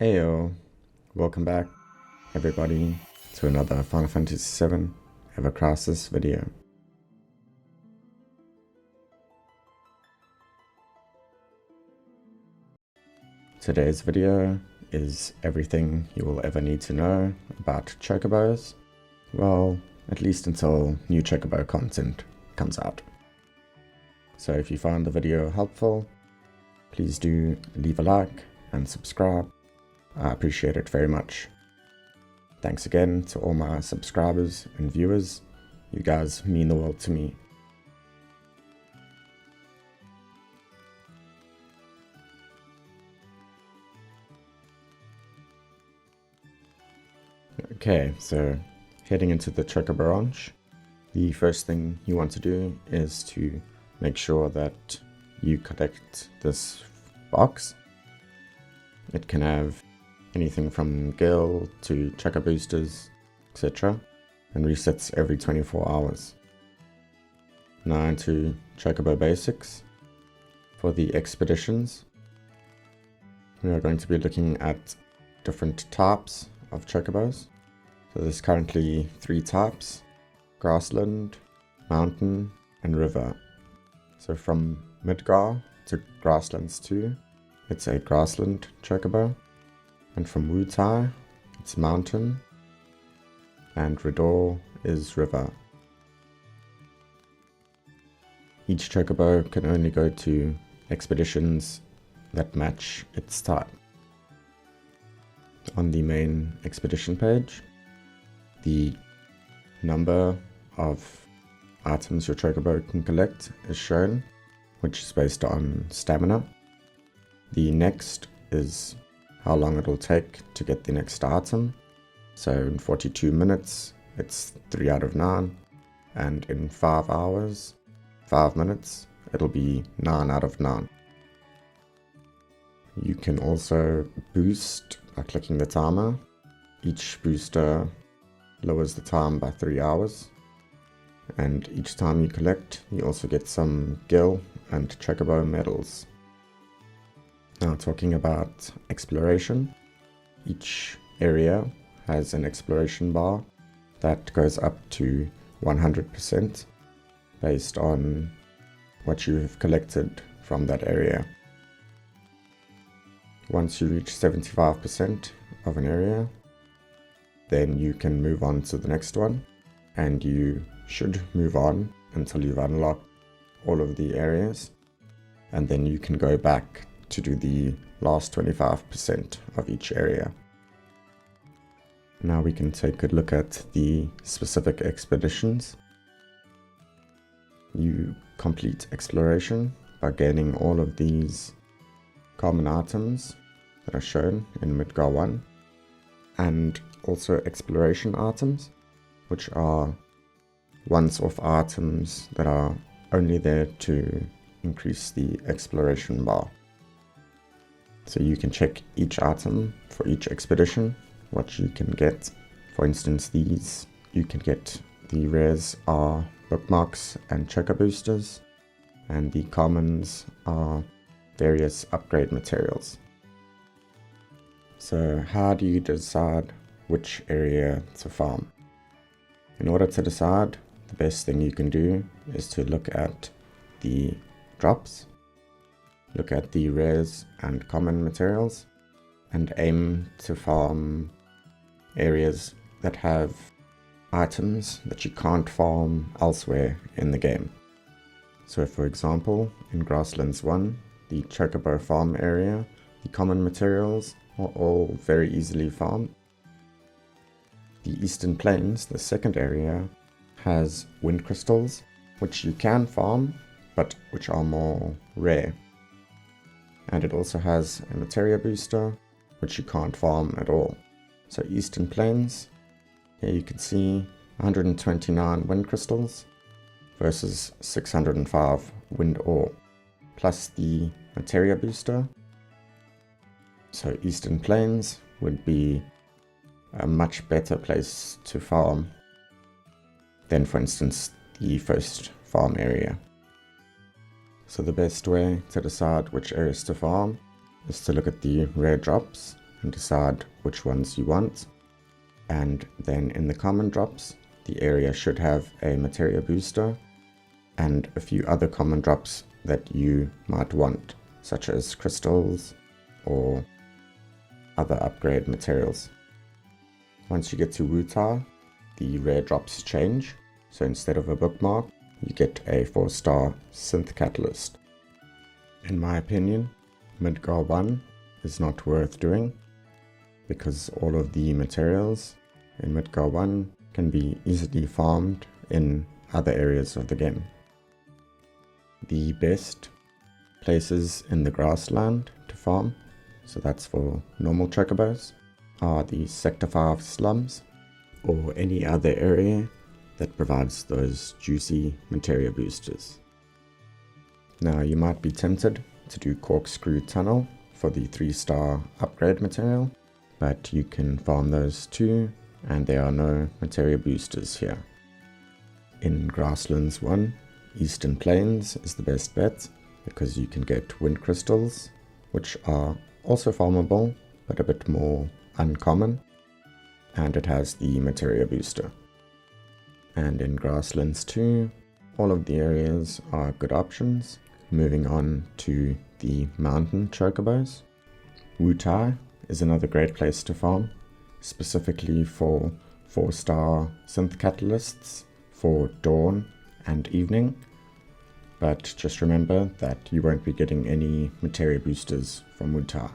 Heyo, welcome back everybody to another Final Fantasy VII Ever Crisis video. Today's video is everything you will ever need to know about Chocobos, well, at least until new Chocobo content comes out. So if you found the video helpful, please do leave a like and subscribe. I appreciate it very much. Thanks again to all my subscribers and viewers. You guys mean the world to me. Okay, so heading into the Chocobo ranch, the first thing you want to do is to make sure that you collect this box. It can have anything from gil to Choco boosters, etc., and resets every 24 hours. Now into Chocobo basics. For the expeditions, we are going to be looking at different types of Chocobos. So there's currently 3 types: grassland, mountain, and river. So from Midgar to Grasslands 2, it's a grassland Chocobo. And from Wutai, it's mountain, and Redor is river. Each Chocobo can only go to expeditions that match its type. On the main expedition page, the number of items your Chocobo can collect is shown, which is based on stamina. The next is how long it'll take to get the next item. So in 42 minutes, it's 3 out of 9. And in 5 hours, 5 minutes, it'll be 9 out of 9. You can also boost by clicking the timer. Each booster lowers the time by 3 hours. And each time you collect, you also get some gil and Chocobo medals. Now talking about exploration, each area has an exploration bar that goes up to 100% based on what you have collected from that area. Once you reach 75% of an area, then you can move on to the next one, and you should move on until you've unlocked all of the areas, and then you can go back to do the last 25% of each area. Now we can take a look at the specific expeditions. You complete exploration by gaining all of these common items that are shown in Midgar 1, and also exploration items, which are once-off items that are only there to increase the exploration bar. So you can check each item for each expedition, what you can get. For instance, these, you can get the rares are bookmarks and Choco boosters, and the commons are various upgrade materials. So how do you decide which area to farm? In order to decide, the best thing you can do is to look at the drops, look at the rares and common materials, and aim to farm areas that have items that you can't farm elsewhere in the game. So for example, in Grasslands 1, the Chocobo farm area, the common materials are all very easily farmed. The Eastern Plains, the second area, has wind crystals, which you can farm, but which are more rare. And it also has a materia booster, which you can't farm at all. So Eastern Plains, here you can see 129 wind crystals versus 605 wind ore, plus the materia booster. So Eastern Plains would be a much better place to farm than, for instance, the first farm area. So the best way to decide which areas to farm is to look at the rare drops and decide which ones you want. And then in the common drops, the area should have a materia booster and a few other common drops that you might want, such as crystals or other upgrade materials. Once you get to Wutai, the rare drops change, so instead of a bookmark, you get a 4-star synth catalyst. In my opinion, Midgar 1 is not worth doing, because all of the materials in Midgar 1 can be easily farmed in other areas of the game. The best places in the grassland to farm, so that's for normal chocobos, are the Sector 5 slums or any other area that provides those juicy materia boosters. Now you might be tempted to do Corkscrew Tunnel for the 3-star upgrade material, but you can farm those too, and there are no materia boosters here. In Grasslands 1, Eastern Plains is the best bet, because you can get wind crystals, which are also farmable, but a bit more uncommon, and it has the materia booster. And in Grasslands 2, all of the areas are good options. Moving on to the mountain chocobos. Wutai is another great place to farm, specifically for 4-star synth catalysts for dawn and evening, but just remember that you won't be getting any materia boosters from Wutai.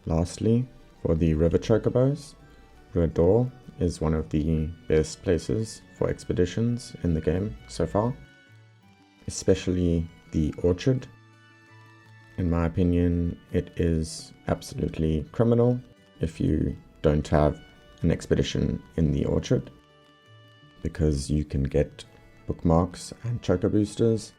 Lastly, for the river chocobos, Redor is one of the best places for expeditions in the game so far, especially the orchard. In my opinion, it is absolutely criminal if you don't have an expedition in the orchard, because you can get bookmarks and choco boosters,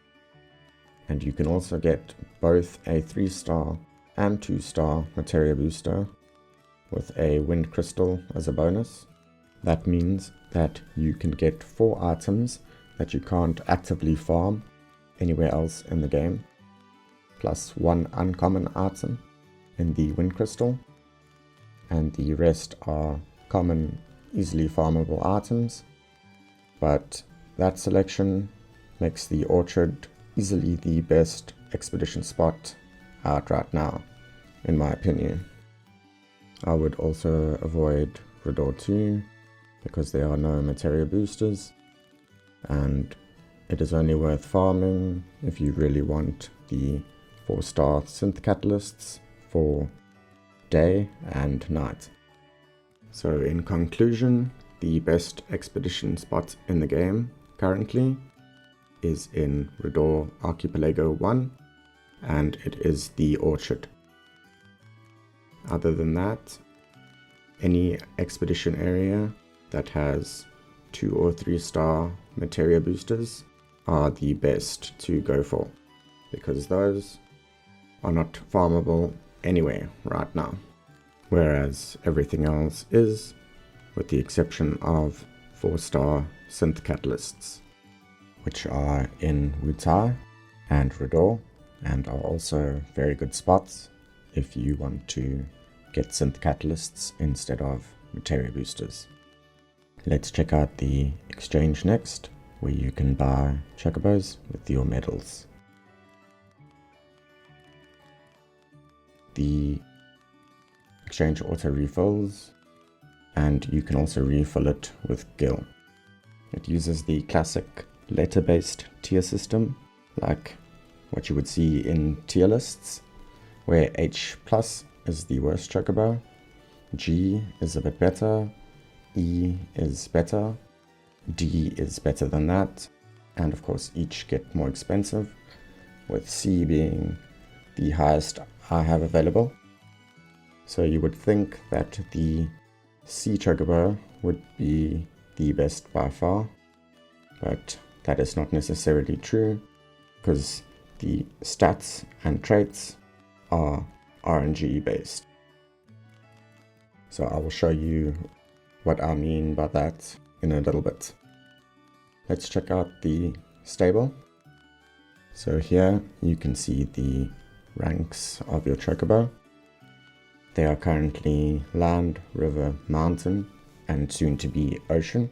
and you can also get both a 3-star and 2-star materia booster with a wind crystal as a bonus. That means that you can get 4 items that you can't actively farm anywhere else in the game, plus 1 uncommon item in the wind crystal, and the rest are common, easily farmable items. But that selection makes the orchard easily the best expedition spot out right now, in my opinion. I would also avoid Redor 2 because there are no materia boosters, and it is only worth farming if you really want the 4-star synth catalysts for day and night. So in conclusion, the best expedition spot in the game currently is in Redor Archipelago 1, and it is the orchard. Other than that, any expedition area that has 2 or 3-star materia boosters are the best to go for, because those are not farmable anywhere right now, whereas everything else is, with the exception of 4-star synth catalysts, which are in Wutai and Redor, and are also very good spots if you want to get synth catalysts instead of materia boosters. Let's check out the exchange next, where you can buy chocobos with your medals. The exchange auto refills, and you can also refill it with gil. It uses the classic letter-based tier system, like what you would see in tier lists, where H plus is the worst chocobo, G is a bit better, E is better, D is better than that, and of course each get more expensive, with C being the highest I have available. So you would think that the C chocobo would be the best by far, but that is not necessarily true, because the stats and traits are RNG based. So I will show you what I mean by that in a little bit. Let's check out the stable. So here you can see the ranks of your Chocobo. They are currently land, river, mountain, and soon to be ocean.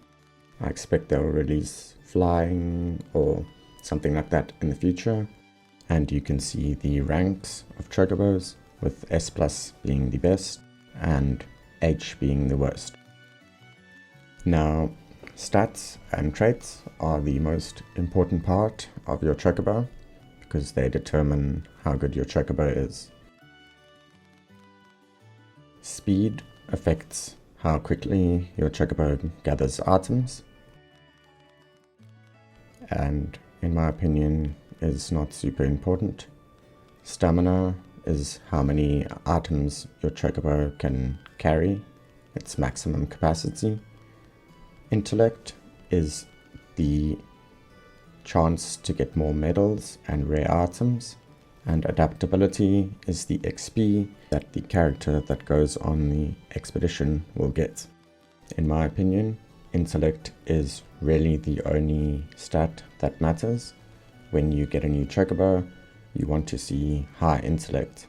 I expect they'll release flying or something like that in the future. And you can see the ranks of Chocobos, with S plus being the best and H being the worst. Now, stats and traits are the most important part of your Chocobo because they determine how good your Chocobo is. Speed affects how quickly your Chocobo gathers items, and in my opinion is not super important. Stamina is how many items your Chocobo can carry, its maximum capacity. Intellect is the chance to get more medals and rare items, and adaptability is the XP that the character that goes on the expedition will get. In my opinion, intellect is really the only stat that matters. When you get a new Chocobo, you want to see high intellect.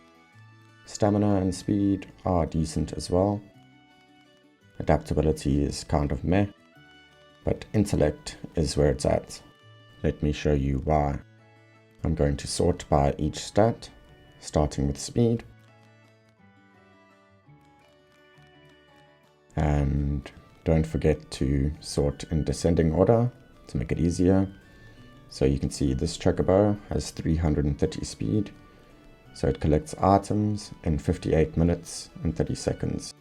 Stamina and speed are decent as well. Adaptability is kind of meh, but intellect is where it's at. Let me show you why. I'm going to sort by each stat, starting with speed. And don't forget to sort in descending order to make it easier. So you can see this Chocobo has 330 speed, so it collects items in 58 minutes and 30 seconds.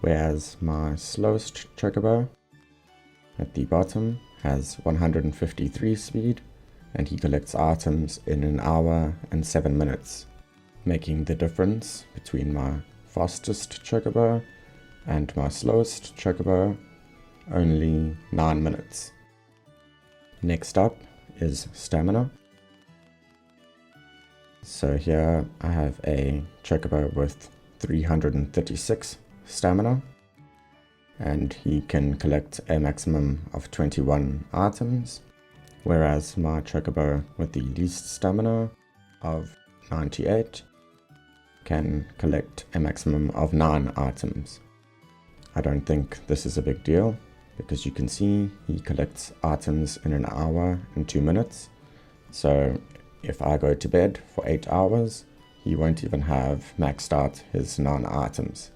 Whereas my slowest Chocobo at the bottom has 153 speed, and he collects items in an hour and 7 minutes, making the difference between my fastest Chocobo and my slowest Chocobo only 9 minutes. Next up is stamina. So here I have a Chocobo with 336 stamina, and he can collect a maximum of 21 items, whereas my Chocobo with the least stamina of 98 can collect a maximum of 9 items. I don't think this is a big deal, because you can see he collects items in an hour and 2 minutes. So if I go to bed for 8 hours, he won't even have maxed out his 9 items.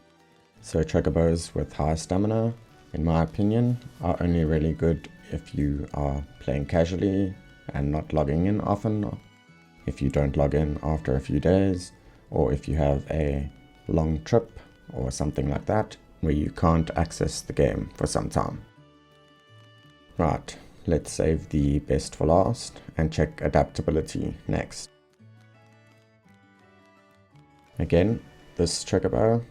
So Chocobos with high stamina, in my opinion, are only really good if you are playing casually and not logging in often, if you don't log in after a few days, or if you have a long trip or something like that, where you can't access the game for some time. Right, let's save the best for last and check adaptability next. Again, this Chocobo,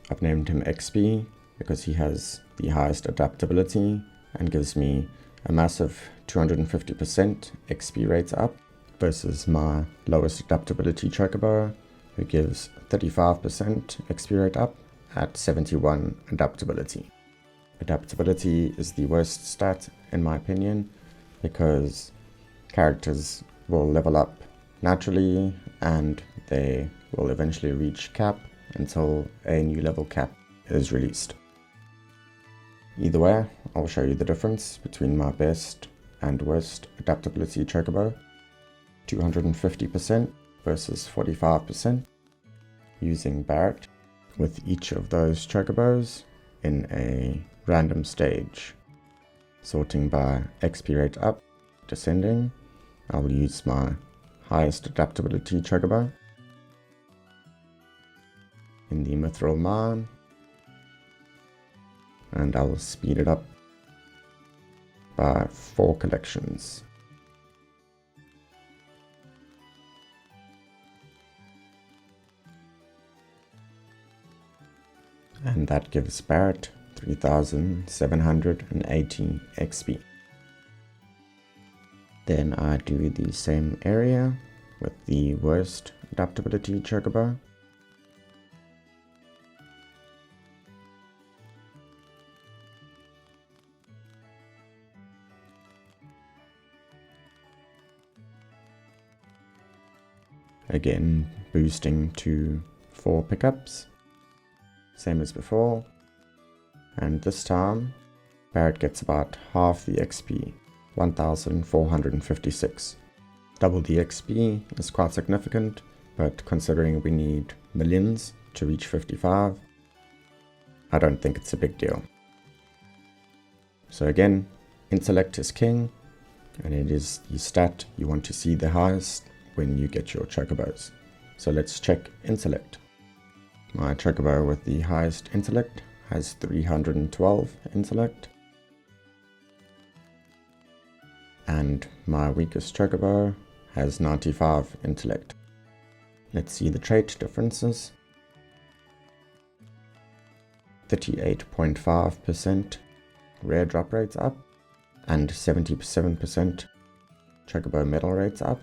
I've named him XP because he has the highest adaptability and gives me a massive 250% XP rate up versus my lowest adaptability Chocobo, who gives 35% XP rate up at 71 adaptability. Adaptability is the worst stat in my opinion, because characters will level up naturally and they will eventually reach cap until a new level cap is released. Either way, I'll show you the difference between my best and worst adaptability Chocobo. 250% versus 45% using Barrett with each of those Chocobos in a random stage. Sorting by XP rate up, descending, I will use my highest adaptability Chocobo. In the Mithril Mine, and I will speed it up by 4 collections. And that gives Barrett 3780 XP. Then I do the same area with the worst adaptability Chocobo. again boosting to 4 pickups, same as before, and this time Barrett gets about half the XP, 1456. Double the XP is quite significant, but considering we need millions to reach 55, I don't think it's a big deal. So again, intellect is king, and it is the stat you want to see the highest when you get your chocobos. So let's check intellect. My chocobo with the highest intellect has 312 intellect, and my weakest chocobo has 95 intellect. Let's see the trait differences. 38.5% rare drop rates up, and 77% chocobo medal rates up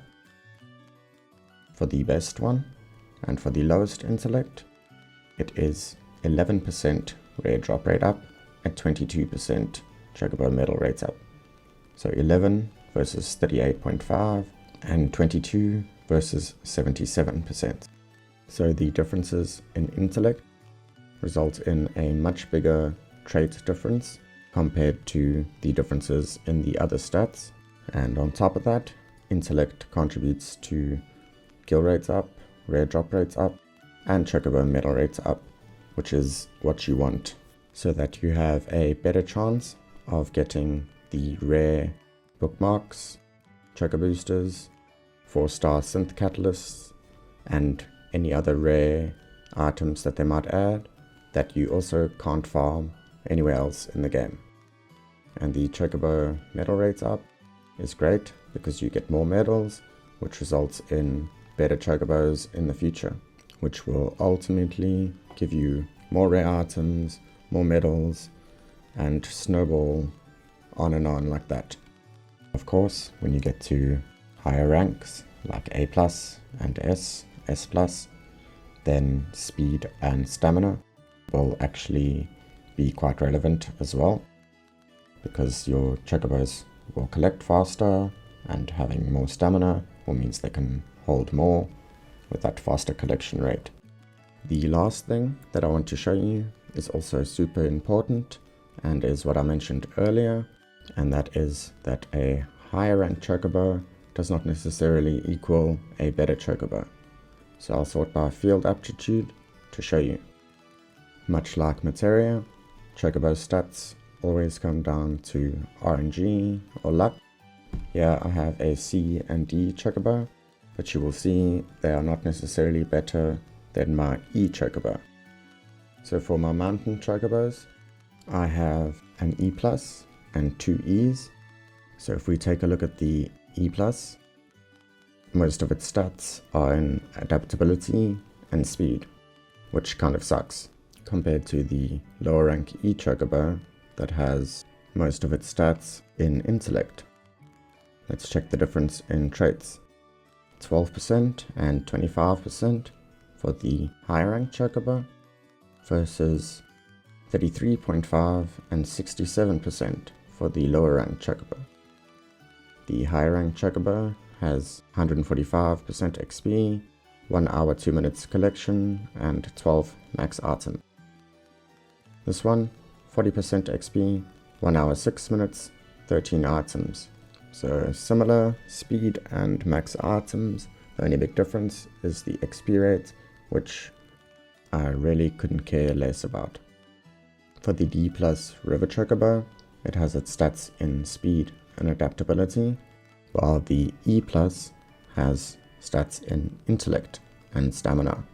for the best one, and for the lowest intellect it is 11% rare drop rate up and 22% chocobo medal rates up. So 11 versus 38.5 and 22 versus 77%. So the differences in intellect result in a much bigger trait difference compared to the differences in the other stats. And on top of that, intellect contributes to kill rates up, rare drop rates up, and chocobo medal rates up, which is what you want, so that you have a better chance of getting the rare bookmarks, choco boosters, 4-star synth catalysts, and any other rare items that they might add that you also can't farm anywhere else in the game. And the chocobo medal rates up is great because you get more medals, which results in better chocobos in the future, which will ultimately give you more rare items, more medals, and snowball on and on like that. Of course, when you get to higher ranks like A+ and S+, then speed and stamina will actually be quite relevant as well, because your chocobos will collect faster, and having more stamina will means they can hold more with that faster collection rate. The last thing that I want to show you is also super important, and is what I mentioned earlier, and that is that a higher ranked chocobo does not necessarily equal a better chocobo. So I'll sort by field aptitude to show you. Much like Materia, chocobo stats always come down to RNG or luck. Here I have a C and D chocobo, but you will see they are not necessarily better than my E chocobo. So for my mountain chocobos, I have an E+ and 2 E's. So if we take a look at the E+, most of its stats are in adaptability and speed, which kind of sucks, compared to the lower rank E chocobo that has most of its stats in intellect. Let's check the difference in traits. 12% and 25% for the higher rank chocobo versus 33.5 and 67% for the lower rank chocobo. The higher rank chocobo has 145% XP, 1 hour 2 minutes collection, and 12 max items. This one, 40% XP, 1 hour 6 minutes, 13 items. So similar speed and max items. The only big difference is the XP rate, which I really couldn't care less about. For the D+ River Chocobo, it has its stats in speed and adaptability, while the E+ has stats in intellect and stamina.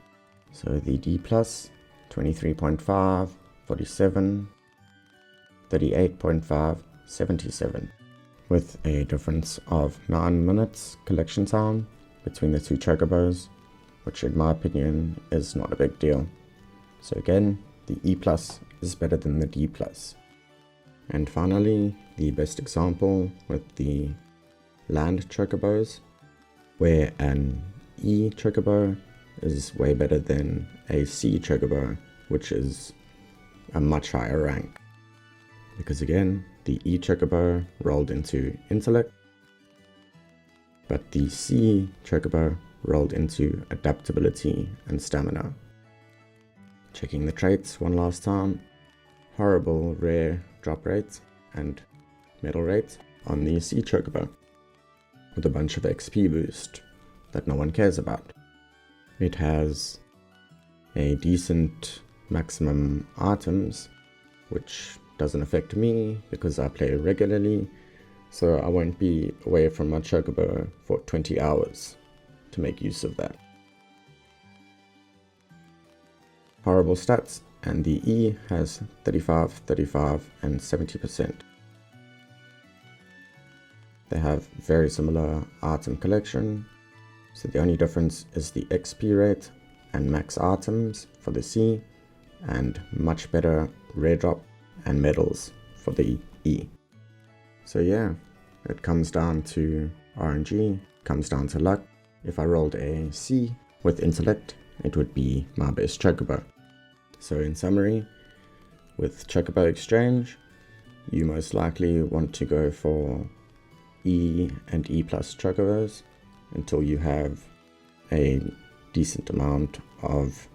So the D+, 23.5, 47, 38.5, 77, with a difference of 9 minutes collection time between the two chocobos, which in my opinion is not a big deal. So again, the E+ is better than the D+. And finally, the best example with the land chocobos, where an E chocobo is way better than a C chocobo, which is a much higher rank. Because again, the E chocobo rolled into intellect, but the C chocobo rolled into adaptability and stamina. Checking the traits one last time. Horrible rare drop rates and medal rates on the Sea Chocobo, with a bunch of XP boost that no one cares about. It has a decent maximum items, which doesn't affect me because I play regularly, so I won't be away from my Chocobo for 20 hours to make use of that. Horrible stats, and the E has 35, 35 and 70%. They have very similar item collection, so the only difference is the XP rate and max items for the C, and much better rare drop and medals for the E. So yeah, it comes down to RNG, comes down to luck. If I rolled a C with intellect, it would be my best Chocobo. So in summary, with Chocobo Exchange, you most likely want to go for E and E plus Chocobos until you have a decent amount of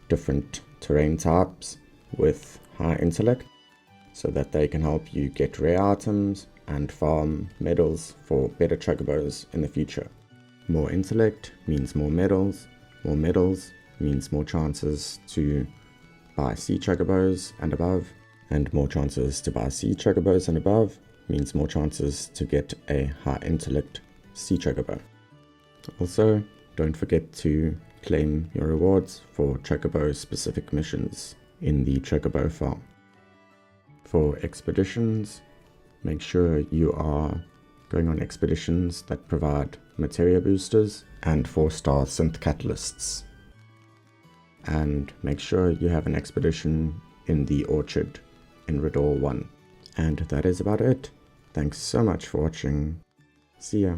different terrain types with high intellect, so that they can help you get rare items and farm medals for better Chocobos in the future. More intellect means more medals means more chances to buy C Chocobos and above, and more chances to buy C Chocobos and above means more chances to get a high intellect C Chocobo. Also, don't forget to claim your rewards for Chocobo specific missions in the Chocobo farm. For expeditions, make sure you are going on expeditions that provide materia boosters and 4-star synth catalysts. And make sure you have an expedition in the orchard in Redor 1. And that is about it. Thanks so much for watching. See ya.